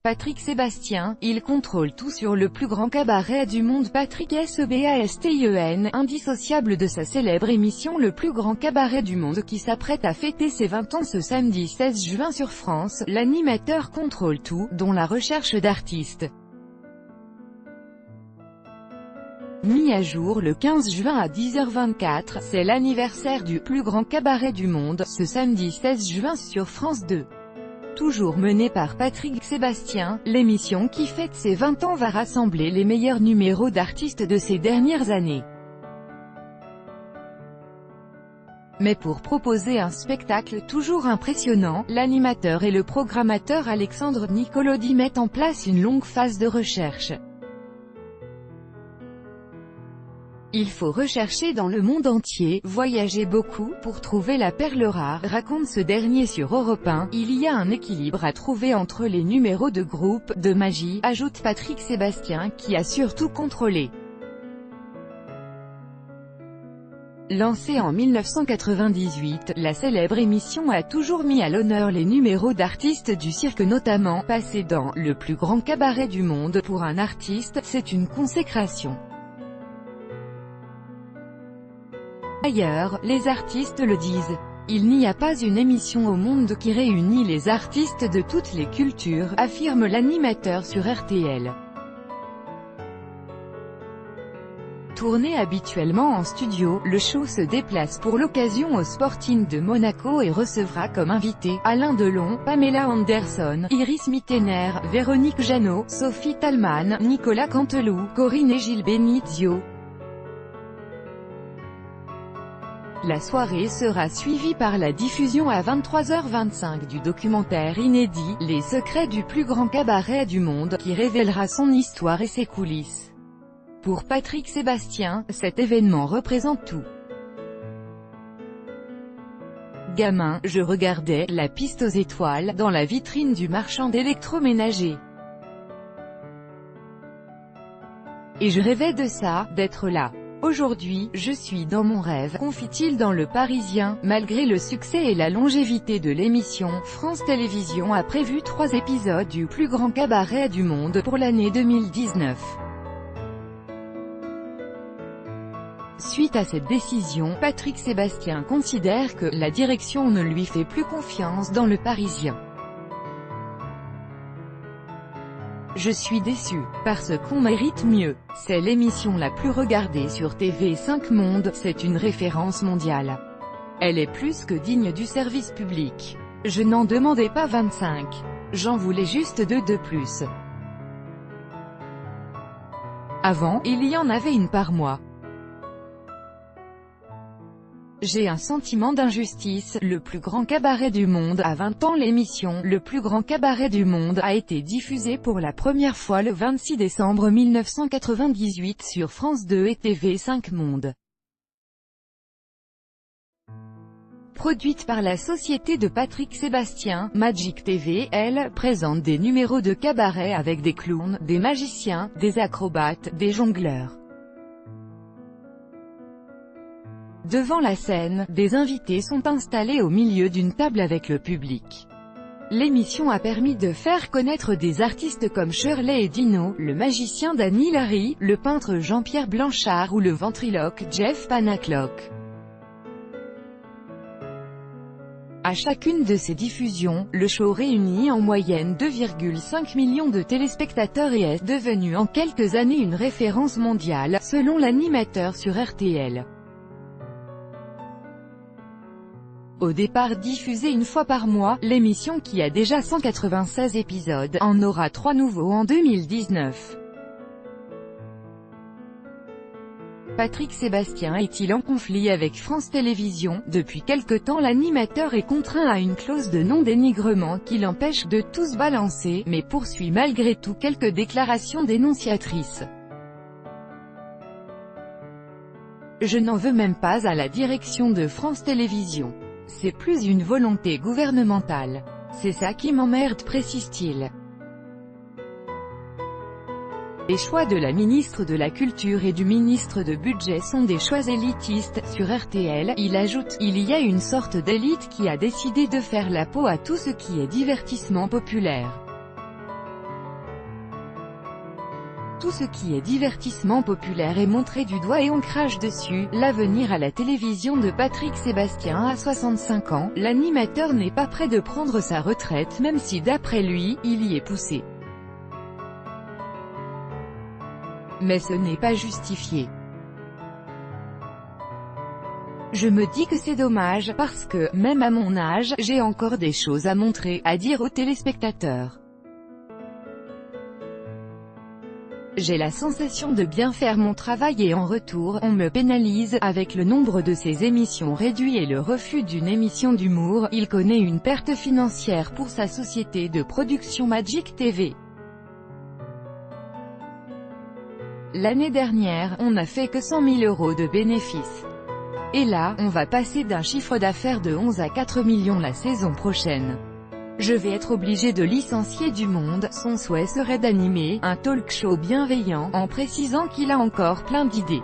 Patrick Sébastien, il contrôle tout sur le plus grand cabaret du monde. Patrick Sébastien, indissociable de sa célèbre émission Le plus grand cabaret du monde qui s'apprête à fêter ses 20 ans ce samedi 16 juin sur France, l'animateur contrôle tout, dont la recherche d'artistes. Mis à jour le 15 juin à 10h24, c'est l'anniversaire du plus grand cabaret du monde, ce samedi 16 juin sur France 2. Toujours menée par Patrick Sébastien, l'émission qui fête ses 20 ans va rassembler les meilleurs numéros d'artistes de ces dernières années. Mais pour proposer un spectacle toujours impressionnant, l'animateur et le programmateur Alexandre Nicolodi mettent en place une longue phase de recherche. Il faut rechercher dans le monde entier, voyager beaucoup, pour trouver la perle rare, raconte ce dernier sur Europe 1. Il y a un équilibre à trouver entre les numéros de groupe, de magie, ajoute Patrick Sébastien qui a surtout contrôlé. Lancée en 1998, la célèbre émission a toujours mis à l'honneur les numéros d'artistes du cirque, notamment, passer dans « le plus grand cabaret du monde » pour un artiste, c'est une consécration. D'ailleurs, les artistes le disent. Il n'y a pas une émission au monde qui réunit les artistes de toutes les cultures, affirme l'animateur sur RTL. Tourné habituellement en studio, le show se déplace pour l'occasion au Sporting de Monaco et recevra comme invités Alain Delon, Pamela Anderson, Iris Mittener, Véronique Jeannot, Sophie Thalmann, Nicolas Canteloup, Corinne et Gilles Benizio. La soirée sera suivie par la diffusion à 23h25 du documentaire inédit « Les secrets du plus grand cabaret du monde » qui révélera son histoire et ses coulisses. Pour Patrick Sébastien, cet événement représente tout. Gamin, je regardais « La piste aux étoiles » dans la vitrine du marchand d'électroménager. Et je rêvais de ça, d'être là. Aujourd'hui, je suis dans mon rêve, confie-t-il dans Le Parisien. Malgré le succès et la longévité de l'émission, France Télévisions a prévu 3 épisodes du plus grand cabaret du monde pour l'année 2019. Suite à cette décision, Patrick Sébastien considère que la direction ne lui fait plus confiance dans Le Parisien. Je suis déçu, parce qu'on mérite mieux. C'est l'émission la plus regardée sur TV5 Monde, c'est une référence mondiale. Elle est plus que digne du service public. Je n'en demandais pas 25. J'en voulais juste 2 de plus. Avant, il y en avait une par mois. J'ai un sentiment d'injustice. Le plus grand cabaret du monde a 20 ans. L'émission « Le plus grand cabaret du monde » a été diffusée pour la première fois le 26 décembre 1998 sur France 2 et TV5 Monde. Produite par la société de Patrick Sébastien, Magic TV, elle présente des numéros de cabaret avec des clowns, des magiciens, des acrobates, des jongleurs. Devant la scène, des invités sont installés au milieu d'une table avec le public. L'émission a permis de faire connaître des artistes comme Shirley et Dino, le magicien Danny Larry, le peintre Jean-Pierre Blanchard ou le ventriloque Jeff Panaclock. À chacune de ces diffusions, le show réunit en moyenne 2,5 millions de téléspectateurs et est devenu en quelques années une référence mondiale, selon l'animateur sur RTL. Au départ diffusée une fois par mois, l'émission qui a déjà 196 épisodes, en aura 3 nouveaux en 2019. Patrick Sébastien est-il en conflit avec France Télévisions? Depuis quelque temps l'animateur est contraint à une clause de non-dénigrement qui l'empêche de tout se balancer, mais poursuit malgré tout quelques déclarations dénonciatrices. Je n'en veux même pas à la direction de France Télévisions. C'est plus une volonté gouvernementale. C'est ça qui m'emmerde, précise-t-il. Les choix de la ministre de la Culture et du ministre de Budget sont des choix élitistes. Sur RTL, il ajoute, il y a une sorte d'élite qui a décidé de faire la peau à tout ce qui est divertissement populaire. Tout ce qui est divertissement populaire est montré du doigt et on crache dessus. L'avenir à la télévision de Patrick Sébastien à 65 ans, l'animateur n'est pas prêt de prendre sa retraite même si d'après lui, il y est poussé. Mais ce n'est pas justifié. Je me dis que c'est dommage, parce que, même à mon âge, j'ai encore des choses à montrer, à dire aux téléspectateurs. J'ai la sensation de bien faire mon travail et en retour, on me pénalise. Avec le nombre de ses émissions réduit et le refus d'une émission d'humour, il connaît une perte financière pour sa société de production Magic TV. L'année dernière, on n'a fait que 100 000 € de bénéfices. Et là, on va passer d'un chiffre d'affaires de 11 à 4 millions la saison prochaine. Je vais être obligé de licencier du monde. Son souhait serait d'animer un talk show bienveillant, en précisant qu'il a encore plein d'idées.